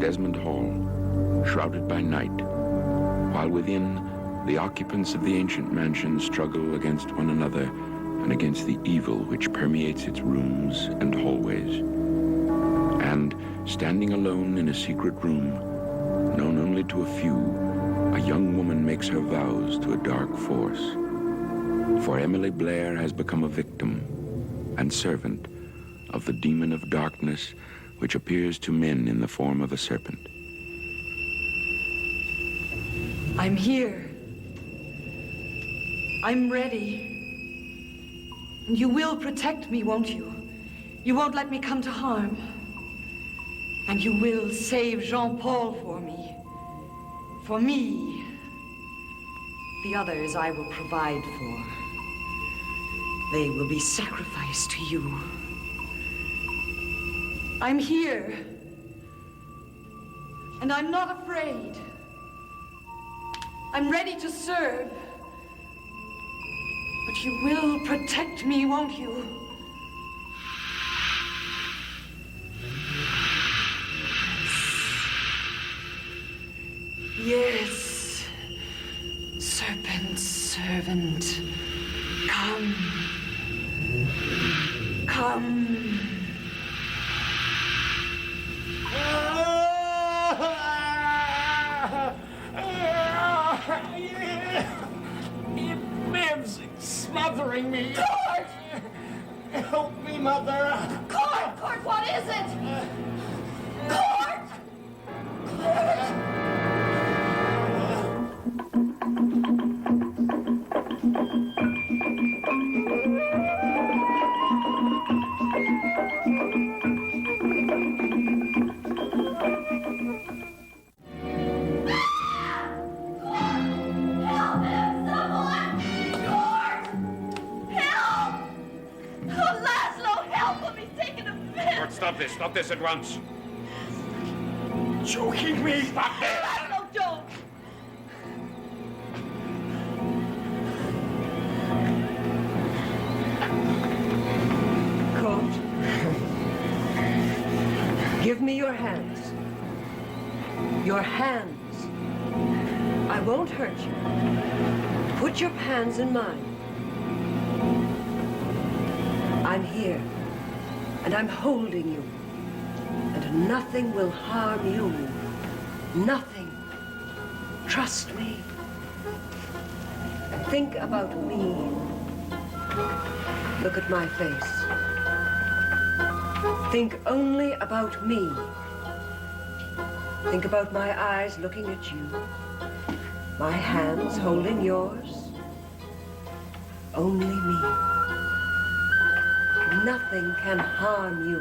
Desmond Hall, shrouded by night, while within, the occupants of the ancient mansion struggle against one another and against the evil which permeates its rooms and hallways. And, standing alone in a secret room, known only to a few, a young woman makes her vows to a dark force. For Emily Blair has become a victim and servant of the demon of darkness which appears to men in the form of a serpent. I'm here. I'm ready. And you will protect me, won't you? You won't let me come to harm. And you will save Jean-Paul for me. For me. The others I will provide for. They will be sacrificed to you. I'm here. And I'm not afraid. I'm ready to serve. But you will protect me, won't you? Yes. Serpent's servant. Come. Come. Bib's smothering me. Court! Help me, Mother. Court! Court, what is it? Court! Court! Stop this at once. Choking me. Stop this. No, don't. Court. Give me your hands. Your hands. I won't hurt you. Put your hands in mine. I'm here. And I'm holding you. And nothing will harm you. Nothing. Trust me. Think about me. Look at my face. Think only about me. Think about my eyes looking at you. My hands holding yours. Only me. Nothing can harm you.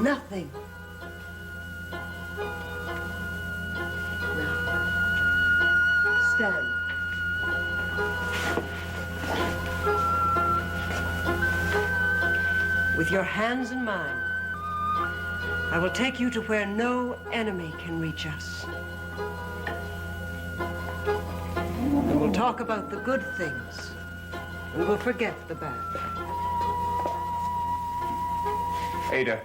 Nothing. Now, stand. With your hands in mine, I will take you to where no enemy can reach us. And we'll talk about the good things, and we'll forget the bad. Ada,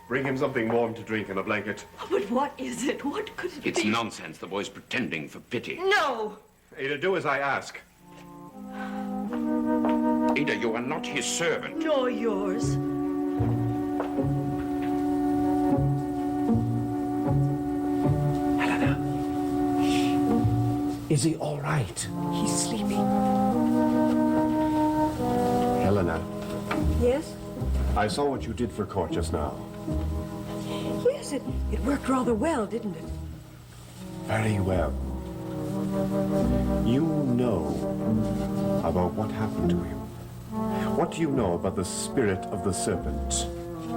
bring him something warm to drink and a blanket. But what is it? What could it be? It's nonsense. The boy's pretending for pity. No! Ada, do as I ask. Ada, you are not his servant. Nor yours. Helena. Is he all right? He's sleeping. Helena, Yes? I saw what you did for court just now. Yes, it worked rather well, didn't it? Very well. You know about what happened to him. What do you know about the spirit of the serpent?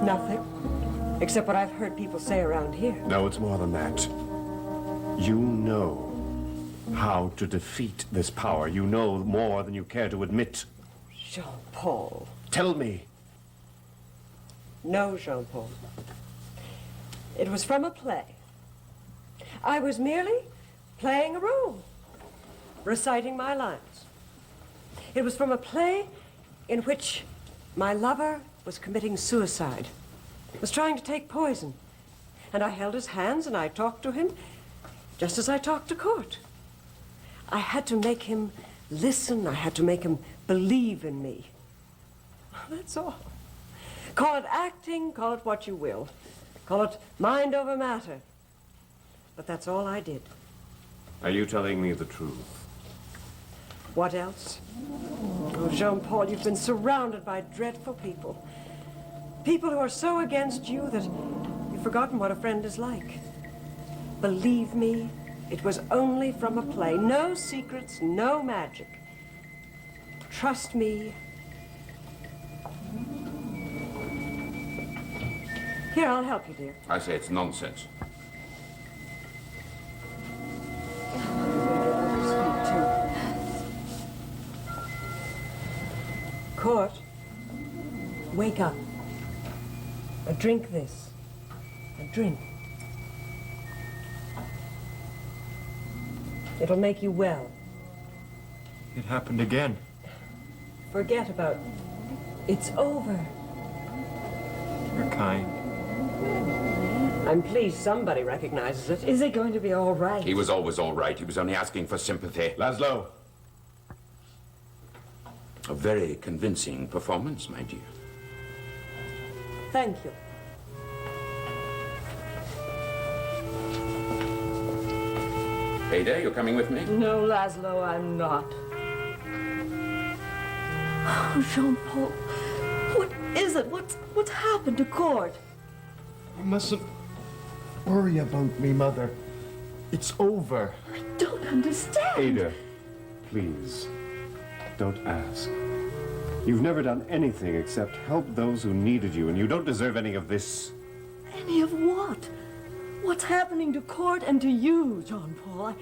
Nothing. Except what I've heard people say around here. No, it's more than that. You know how to defeat this power. You know more than you care to admit. Jean-Paul. Tell me. No, Jean-Paul. It was from a play. I was merely playing a role, reciting my lines. It was from a play in which my lover was committing suicide, was trying to take poison. And I held his hands and I talked to him just as I talked to Court. I had to make him listen. I had to make him believe in me. That's all. Call it acting, call it what you will. Call it mind over matter. But that's all I did. Are you telling me the truth? What else? Oh, Jean-Paul, you've been surrounded by dreadful people. People who are so against you that you've forgotten what a friend is like. Believe me, it was only from a play. No secrets, no magic. Trust me. Here, I'll help you, dear. I say it's nonsense. Court, wake up. Drink this. Drink. It'll make you well. It happened again. Forget about it. It's over. You're kind. I'm pleased somebody recognizes it. Is it going to be all right? He was always all right. He was only asking for sympathy. Laszlo! A very convincing performance, my dear. Thank you. Ada, you're coming with me? No, Laszlo, I'm not. Oh, Jean-Paul, what is it? What's happened to Court? You mustn't worry about me, Mother. It's over. I don't understand. Ada, please, don't ask. You've never done anything except help those who needed you, and you don't deserve any of this. Any of what? What's happening to Court and to you, Jean-Paul?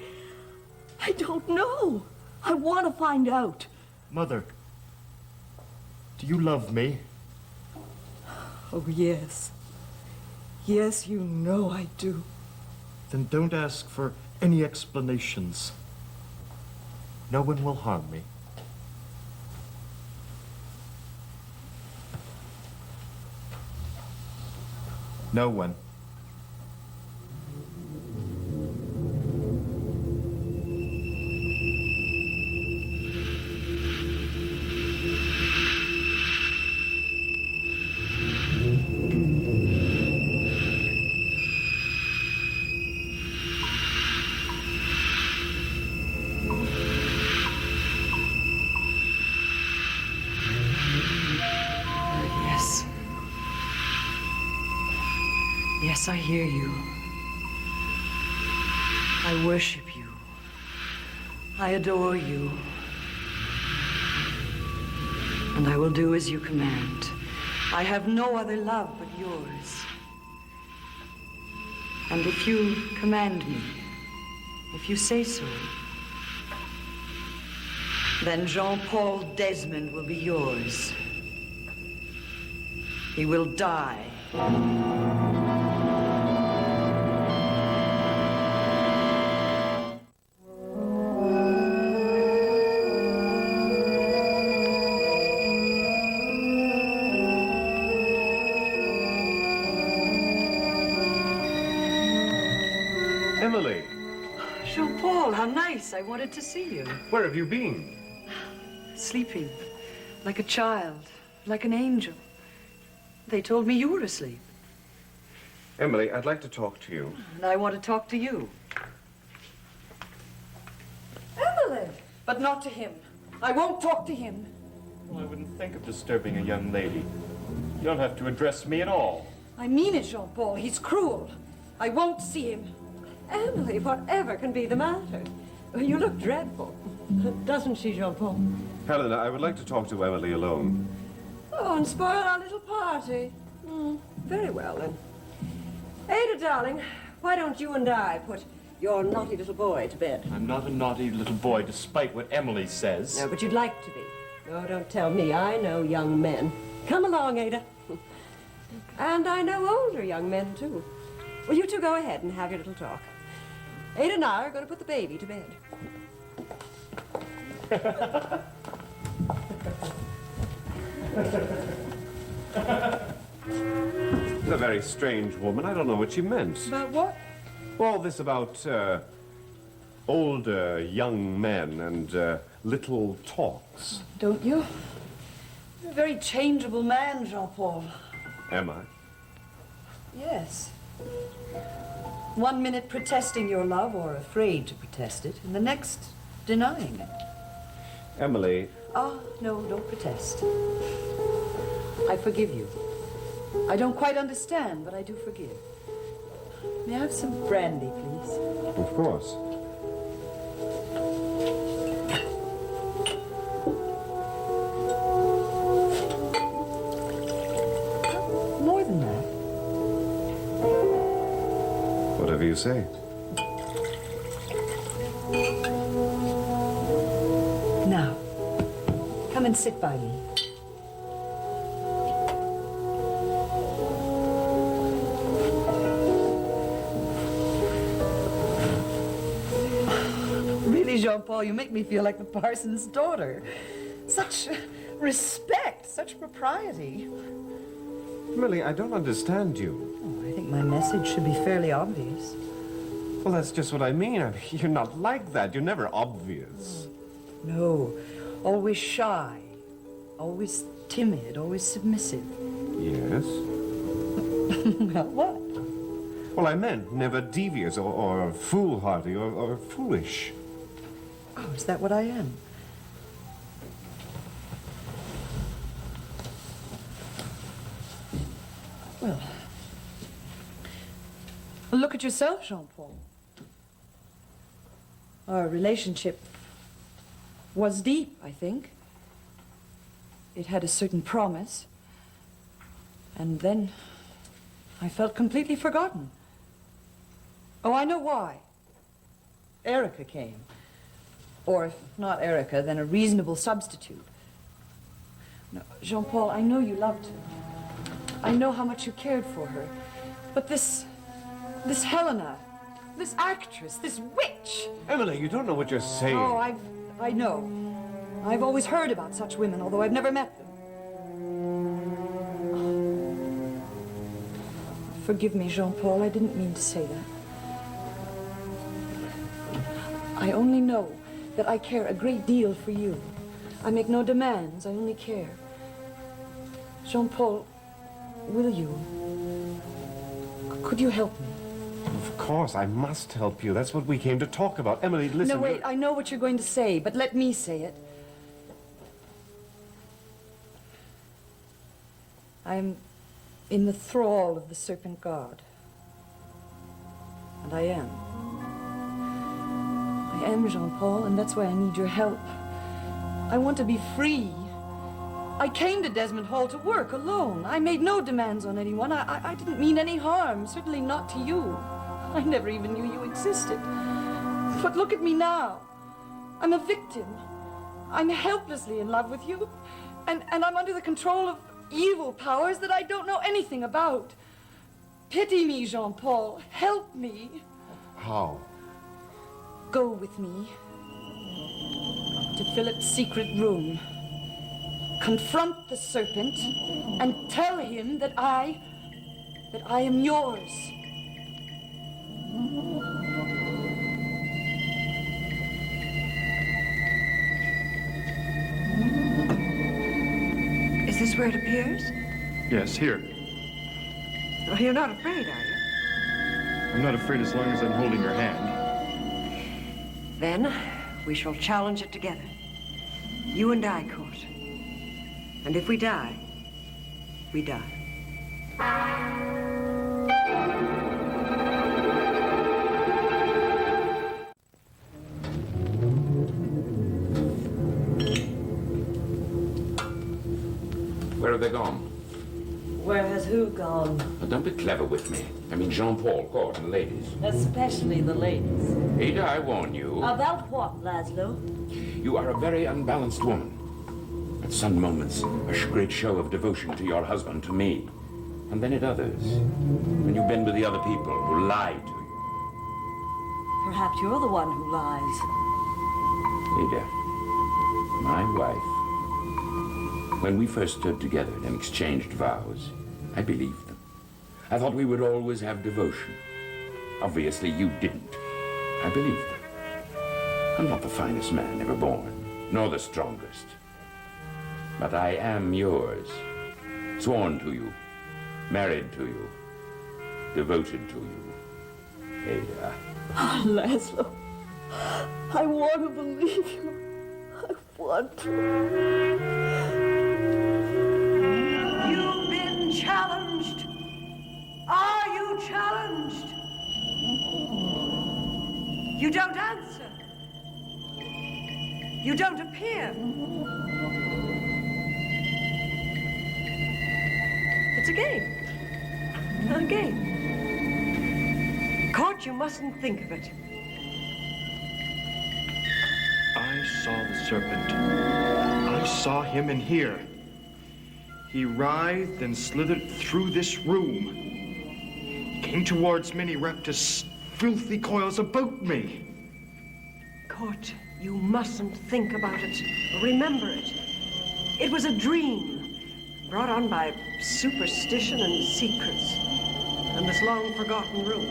I don't know. I want to find out. Mother, do you love me? Oh, yes. Yes, you know I do. Then don't ask for any explanations. No one will harm me. No one. Yes. Yes, I hear you. I worship you. I adore you. And I will do as you command. I have no other love but yours. And if you command me, if you say so, then Jean-Paul Desmond will be yours. He will die. Emily, Jean-Paul, how nice. I wanted to see you. where have you been? Sleeping, like a child, like an angel. They told me you were asleep, Emily, I'd like to talk to you. and I want to talk to you. Emily! But not to him. I won't talk to him. Well, I wouldn't think of disturbing a young lady. You don't have to address me at all. I mean it, Jean-Paul. He's cruel. I won't see him. Emily, whatever can be the matter? You look dreadful. Doesn't she, Jean-Paul? Helena, I would like to talk to Emily alone. Oh, and spoil our little party. Very well, then. Ada, darling, why don't you and I put your naughty little boy to bed? I'm not a naughty little boy, despite what Emily says. No, but you'd like to be. Oh, don't tell me. I know young men. Come along, Ada. And I know older young men, too. Well, you two go ahead and have your little talk. Ada and I are going to put the baby to bed. A very strange woman. I don't know what she meant. About what? All this about older young men and little talks. Don't you? You're a very changeable man, Jean-Paul. Am I? Yes. 1 minute protesting your love or afraid to protest it, and the next denying it. Emily, Ah, no, don't protest. I forgive you. I don't quite understand, but I do forgive. May I have some brandy, please? of course. More than that. Whatever you say. Now, come and sit by me. Really, Jean-Paul, you make me feel like the parson's daughter. Such respect, such propriety. Emily, I don't understand you. Oh, I think my message should be fairly obvious. Well, that's just what I mean. You're not like that. You're never obvious. No, always shy, always timid, always submissive. Yes? Well, what? Well, I meant never devious or foolhardy or foolish. Oh, is that what I am? Well, look at yourself, Jean-Paul. Our relationship was deep, I think. It had a certain promise. And then I felt completely forgotten. Oh, I know why. Erica came. Or if not Erica, then a reasonable substitute. No, Jean-Paul, I know you loved her. I know how much you cared for her. But this Helena, this actress, this witch. Emily, you don't know what you're saying. Oh, I know. I've always heard about such women, although I've never met them. Forgive me, Jean-Paul, I didn't mean to say that. I only know that I care a great deal for you. I make no demands, I only care. Jean-Paul, will you? Could you help me? Of course, I must help you. That's what we came to talk about. Emily, listen. No, wait, I know what you're going to say, but let me say it. I'm in the thrall of the serpent god. And I am. I am, Jean-Paul, and that's why I need your help. I want to be free. I came to Desmond Hall to work alone. I made no demands on anyone. I didn't mean any harm, certainly not to you. I never even knew you existed. But look at me now. I'm a victim. I'm helplessly in love with you, and I'm under the control of evil powers that I don't know anything about. Pity me, Jean-Paul. Help me. How? Go with me to Philip's secret room. Confront the serpent and tell him that I am yours. Is this where it appears? Yes, here. Oh, you're not afraid, are you? I'm not afraid as long as I'm holding your hand. Then we shall challenge it together. You and I, Court. And if we die, we die. Where have they gone? Where has who gone? Now, don't be clever with me. I mean Jean-Paul, Court, and ladies. Especially the ladies. Ada, I warn you. About what, Laszlo? You are a very unbalanced woman. At some moments, a great show of devotion to your husband, to me. And then at others, when you've been with the other people who lie to you. Perhaps you're the one who lies. Ada, my wife. When we first stood together and exchanged vows, I believed them. I thought we would always have devotion. Obviously, you didn't. I believe them. I'm not the finest man ever born, nor the strongest. But I am yours, sworn to you, married to you, devoted to you. Ada. Oh, Laszlo, I want to believe you. I want to. You've been challenged. Are you challenged? You don't answer. You don't appear. It's a game. A game. Court, you mustn't think of it. I saw the serpent. I saw him in here. He writhed and slithered through this room. He came towards me and he wrapped his filthy coils about me. Court, you mustn't think about it. Remember it. It was a dream brought on by superstition and secrets and this long-forgotten room.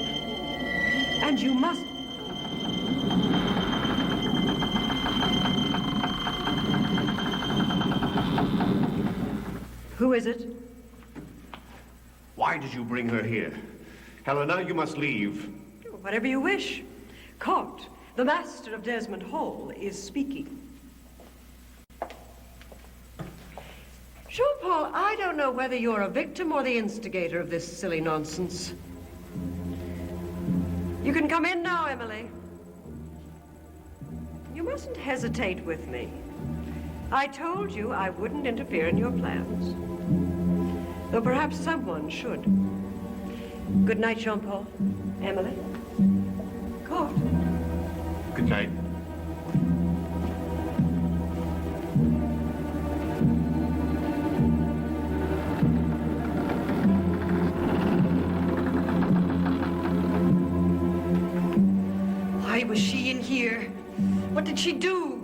And you must... Who is it? Why did you bring her here? Helena, you must leave. Whatever you wish. Court, the master of Desmond Hall is speaking. Jean-Paul, I don't know whether you're a victim or the instigator of this silly nonsense. You can come in now, Emily. You mustn't hesitate with me. I told you I wouldn't interfere in your plans. Though perhaps someone should. Good night, Jean-Paul. Emily. Court. Good night. Why was she in here? What did she do?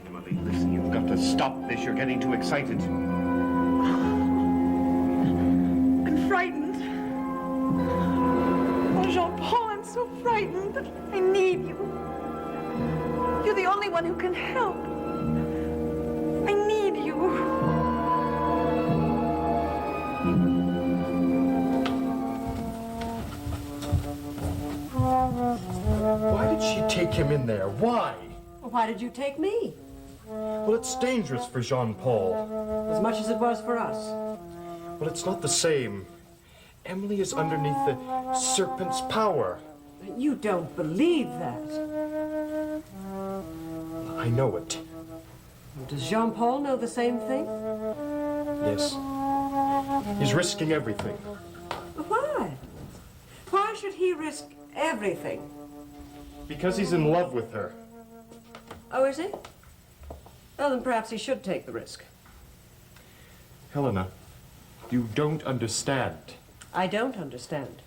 Emily, listen, you've got to stop this. You're getting too excited. I'm frightened. Oh, Jean-Paul, I'm so frightened. I need you. You're the only one who can help. I need you. Why did she take him in there? Why? Well, why did you take me? Well, it's dangerous for Jean-Paul. As much as it was for us. But it's not the same. Emily is underneath the serpent's power. You don't believe that. I know it. Does Jean-Paul know the same thing? Yes. He's risking everything. Why? Why should he risk everything? Because he's in love with her. Oh, is he? Well, then perhaps he should take the risk. Helena, you don't understand. I don't understand.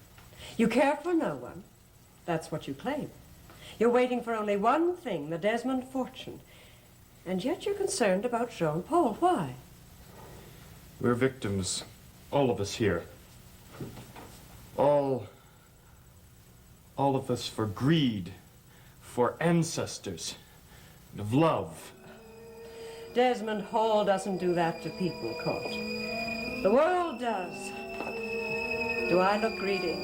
You care for no one. That's what you claim. You're waiting for only one thing, the Desmond fortune. And yet you're concerned about Jean-Paul. Why? We're victims, all of us here. All of us for greed, for ancestors, and of love. Desmond Hall doesn't do that to people, Court. The world does. Do I look greedy?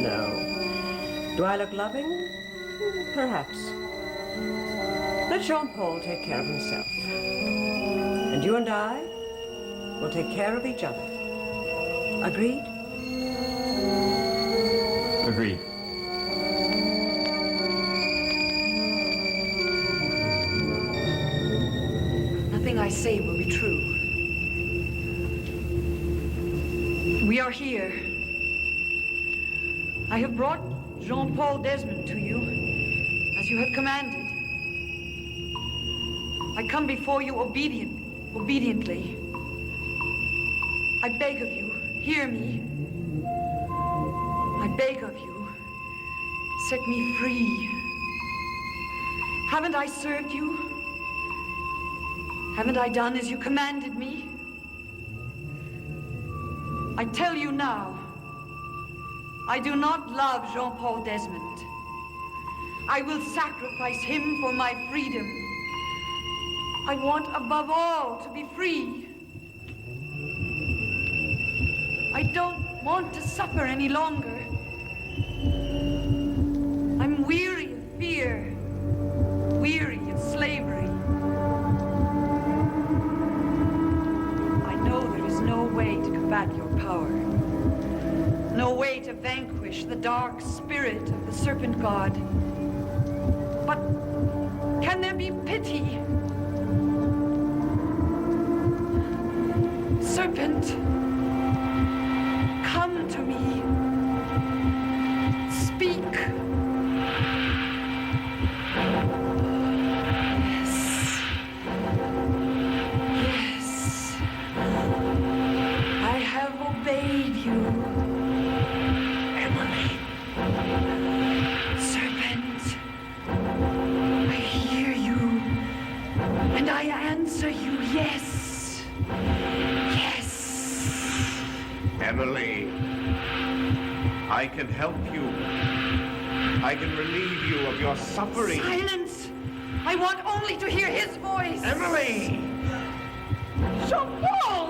No. Do I look loving? Perhaps. Let Jean-Paul take care of himself. And you and I will take care of each other. Agreed? Agreed. Nothing I say will be true. We are here. I have brought Jean-Paul Desmond to you, as you have commanded. I come before you obediently. I beg of you, hear me. I beg of you, set me free. Haven't I served you? Haven't I done as you commanded me? I tell you now, I do not love Jean-Paul Desmond. I will sacrifice him for my freedom. I want above all to be free. I don't want to suffer any longer. I'm weary of fear, weary of slavery. I know there is no way to combat your power, no way to vanquish the dark spirit of the serpent god. But can there be pity? Serpent, come to me. Speak. Yes. Yes. I have obeyed you. Emily. Serpent, I hear you, and I answer you yes. Yes. Emily, I can help you. I can relieve you of your suffering. Silence! I want only to hear his voice. Emily! Jean-Paul!